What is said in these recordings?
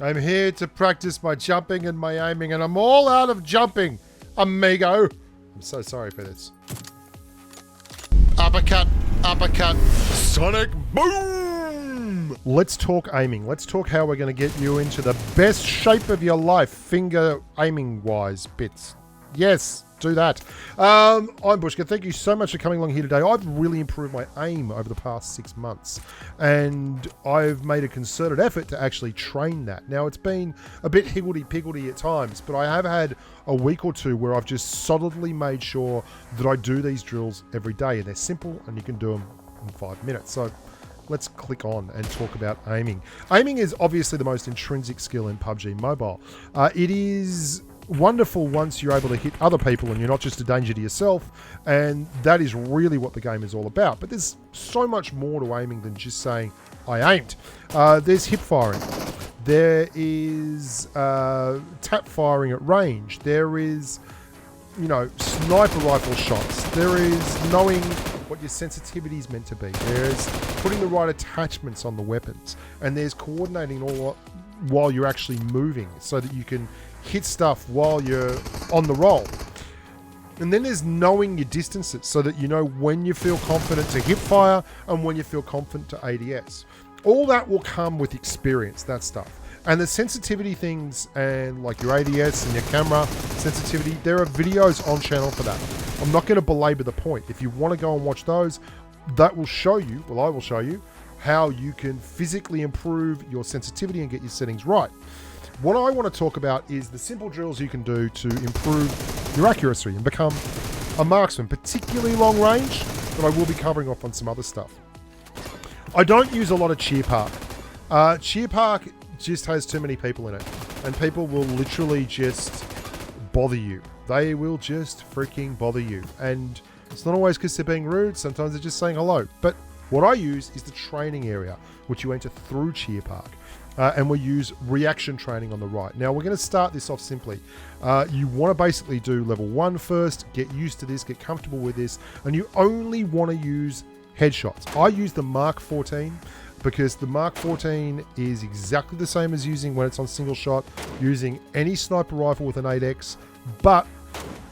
I'm here to practice my jumping and my aiming, and I'm all out of jumping, amigo. I'm so sorry for this. Uppercut, uppercut, sonic boom! Let's talk aiming. Let's talk how we're going to get you into the best shape of your life, finger aiming-wise bits. Yes, do that. I'm Bushka. Thank you so much for coming along here today. I've really improved my aim over the past 6 months, and I've made a concerted effort to actually train that. Now, it's been a bit higgledy-piggledy at times, but I have had a week or two where I've just solidly made sure that I do these drills every day, and they're simple, and you can do them in 5 minutes. So let's click on and talk about aiming. Aiming is obviously the most intrinsic skill in PUBG Mobile. It is wonderful once you're able to hit other people and you're not just a danger to yourself, and that is really what the game is all about. But there's so much more to aiming than just saying, I aimed. There's hip firing. There is tap firing at range. There is, sniper rifle shots. There is knowing what your sensitivity is meant to be. There's putting the right attachments on the weapons. And there's coordinating all while you're actually moving so that you can hit stuff while you're on the roll. And then there's knowing your distances so that you know when you feel confident to hip fire and when you feel confident to ADS. All that will come with experience, that stuff. And the sensitivity things and like your ADS and your camera sensitivity, there are videos on channel for that. I'm not going to belabor the point. If you want to go and watch those, that will show you, I will show you, how you can physically improve your sensitivity and get your settings right. What I want to talk about is the simple drills you can do to improve your accuracy and become a marksman, particularly long range, but I will be covering off on some other stuff. I don't use a lot of Cheer Park. Cheer Park just has too many people in it, and people will literally just bother you. They will just freaking bother you. And it's not always because they're being rude, sometimes they're just saying hello. But what I use is the training area, which you enter through Cheer Park. And we use reaction training on the right. Now, we're going to start this off simply. You want to basically do level 1 first, get used to this, get comfortable with this, and you only want to use headshots. I use the Mark 14 because the Mark 14 is exactly the same as using when it's on single shot, using any sniper rifle with an 8x, but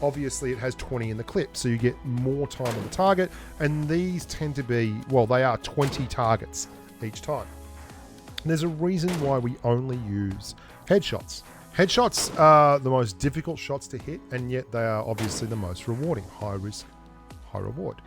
obviously it has 20 in the clip, so you get more time on the target, and these tend to be, they are 20 targets each time. And there's a reason why we only use headshots. Headshots are the most difficult shots to hit, and yet they are obviously the most rewarding. High risk, high reward.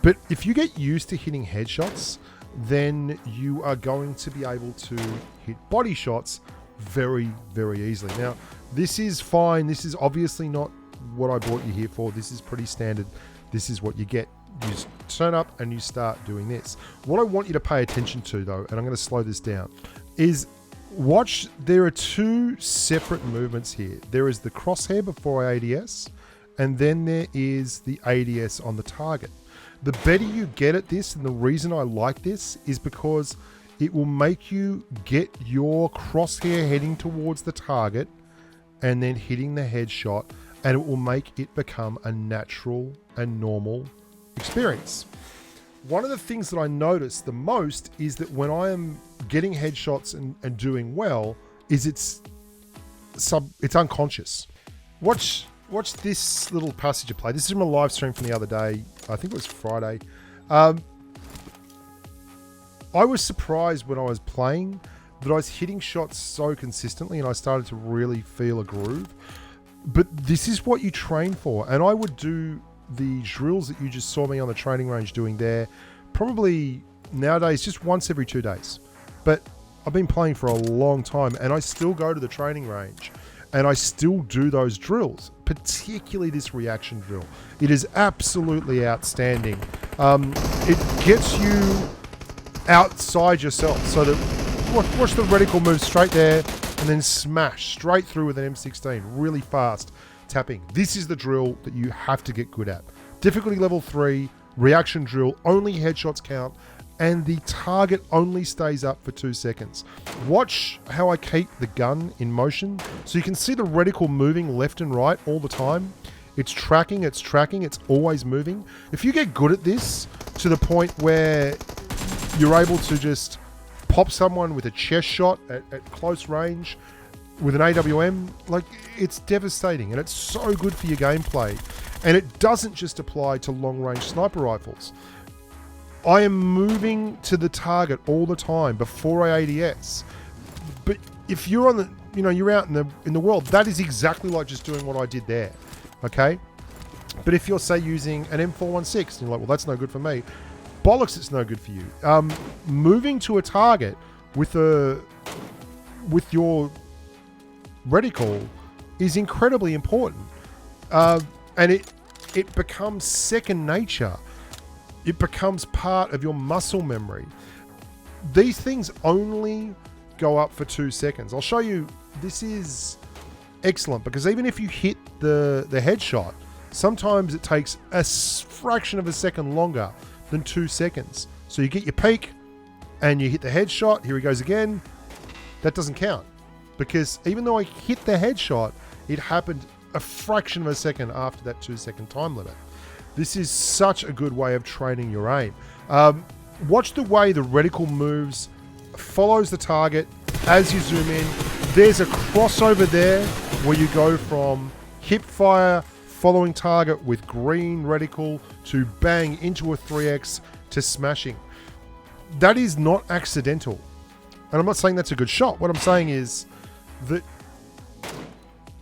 But if you get used to hitting headshots, then you are going to be able to hit body shots very, very easily. Now, this is fine. This is obviously not what I brought you here for. This is pretty standard. This is what you get. You turn up and you start doing this. What I want you to pay attention to, though, and I'm going to slow this down, is watch. There are 2 separate movements here. There is the crosshair before ADS, and then there is the ADS on the target. The better you get at this, and the reason I like this, is because it will make you get your crosshair heading towards the target and then hitting the headshot, and it will make it become a natural and normal experience. One of the things that I notice the most is that when I am getting headshots and doing well, is it's unconscious. Watch this little passage of play. This is from a live stream from the other day. I think it was Friday. I was surprised when I was playing that I was hitting shots so consistently, and I started to really feel a groove. But this is what you train for, and I would do the drills that you just saw me on the training range doing there, probably nowadays just once every 2 days. But I've been playing for a long time, and I still go to the training range and I still do those drills, particularly this reaction drill. It is absolutely outstanding. It gets you outside yourself, so that watch the reticle move straight there and then smash straight through with an M16 really fast. Tapping. This is the drill that you have to get good at. Difficulty level 3, reaction drill, only headshots count, and the target only stays up for 2 seconds. Watch how I keep the gun in motion, so you can see the reticle moving left and right all the time. It's tracking, it's always moving. If you get good at this to the point where you're able to just pop someone with a chest shot at close range with an AWM, like, it's devastating, and it's so good for your gameplay. And it doesn't just apply to long-range sniper rifles. I am moving to the target all the time before I ADS. But if you're on the, you're out in the world, that is exactly like just doing what I did there, okay? But if you're, say, using an M416, and you're like, well, that's no good for me. Bollocks, it's no good for you. Moving to a target with your reticle is incredibly important, and it becomes second nature. It becomes part of your muscle memory. These things only go up for 2 seconds. I'll show you. This is excellent because even if you hit the headshot, sometimes it takes a fraction of a second longer than 2 seconds. So you get your peak and you hit the headshot. Here he goes again. That doesn't count, because even though I hit the headshot, it happened a fraction of a second after that 2 second time limit. This is such a good way of training your aim. Watch the way the reticle moves, follows the target as you zoom in. There's a crossover there where you go from hip fire, following target with green reticle, to bang into a 3x to smashing. That is not accidental. And I'm not saying that's a good shot. What I'm saying is that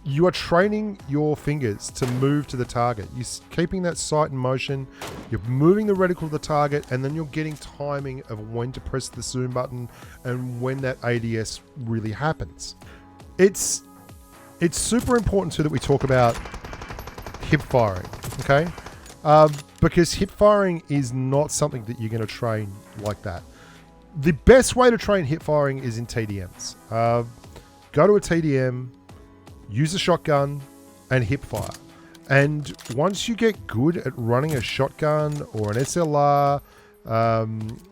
you are training your fingers to move to the target. You're keeping that sight in motion. You're moving the reticle to the target, and then you're getting timing of when to press the zoom button and when that ADS really happens. It's super important too that we talk about hip firing, okay? Because hip firing is not something that you're going to train like that. The best way to train hip firing is in TDMs. Go to a TDM, use a shotgun, and hip fire. And once you get good at running a shotgun or an SLR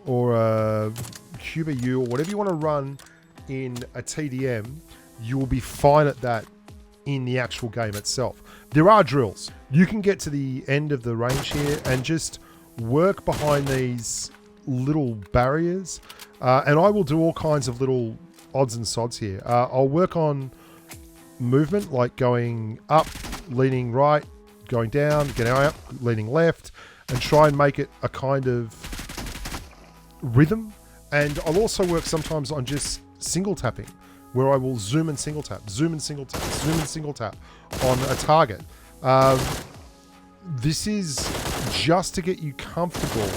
or a AHOY or whatever you want to run in a TDM, you will be fine at that in the actual game itself. There are drills. You can get to the end of the range here and just work behind these little barriers. And I will do all kinds of little odds and sods here. I'll work on movement, like going up, leaning right, going down, getting up, leaning left, and try and make it a kind of rhythm. And I'll also work sometimes on just single tapping, where I will zoom and single tap, zoom and single tap, zoom and single tap on a target. This is just to get you comfortable.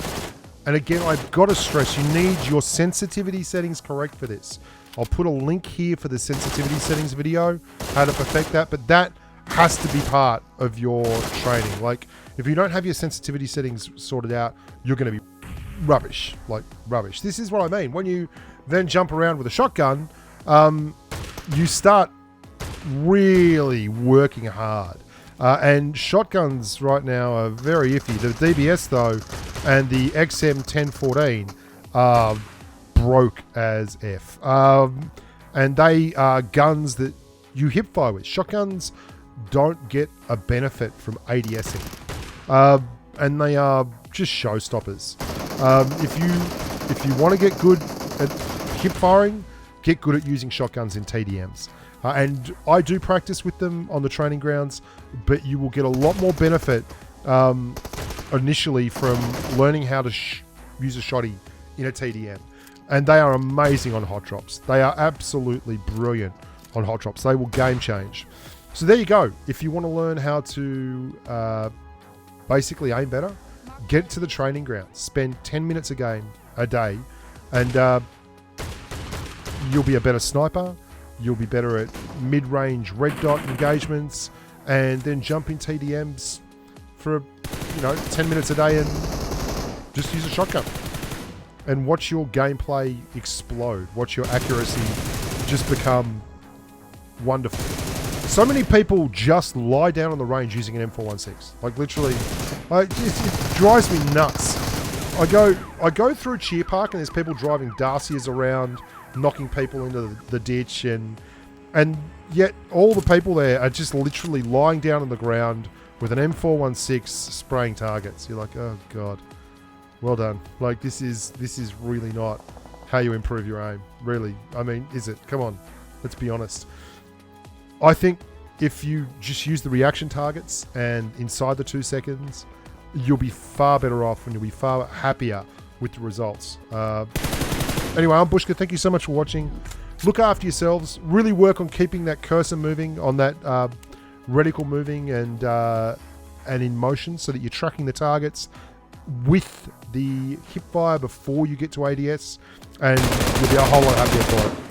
And again, I've got to stress, you need your sensitivity settings correct for this. I'll put a link here for the sensitivity settings video, how to perfect that, but that has to be part of your training. Like, if you don't have your sensitivity settings sorted out, you're going to be rubbish, like rubbish. This is what I mean. When you then jump around with a shotgun, you start really working hard. And shotguns right now are very iffy. The DBS though, and the XM1014 are broke as F. And they are guns that you hip fire with. Shotguns don't get a benefit from ADSing. And they are just showstoppers. If you want to get good at hip firing, get good at using shotguns in TDMs. And I do practice with them on the training grounds, but you will get a lot more benefit initially from learning how to use a shotty in a TDM. And they are amazing on hot drops. They are absolutely brilliant on hot drops. They will game change. So there you go. If you want to learn how to basically aim better, get to the training grounds. Spend 10 minutes a day, and you'll be a better sniper. You'll be better at mid-range red dot engagements, and then jump in TDMs for 10 minutes a day and just use a shotgun. And watch your gameplay explode. Watch your accuracy just become wonderful. So many people just lie down on the range using an M416. Like literally, it drives me nuts. I go through Cheer Park and there's people driving Dacias around, knocking people into the ditch, and yet all the people there are just literally lying down on the ground with an M416 spraying targets. You're like, oh god, well done. Like this is really not how you improve your aim. Really. I mean, is it? Come on. Let's be honest. I think if you just use the reaction targets and inside the 2 seconds, you'll be far better off and you'll be far happier with the results. Anyway, I'm Bushka. Thank you so much for watching. Look after yourselves. Really work on keeping that cursor moving, on that reticle moving and in motion, so that you're tracking the targets with the hip fire before you get to ADS, and you'll be a whole lot happier for it.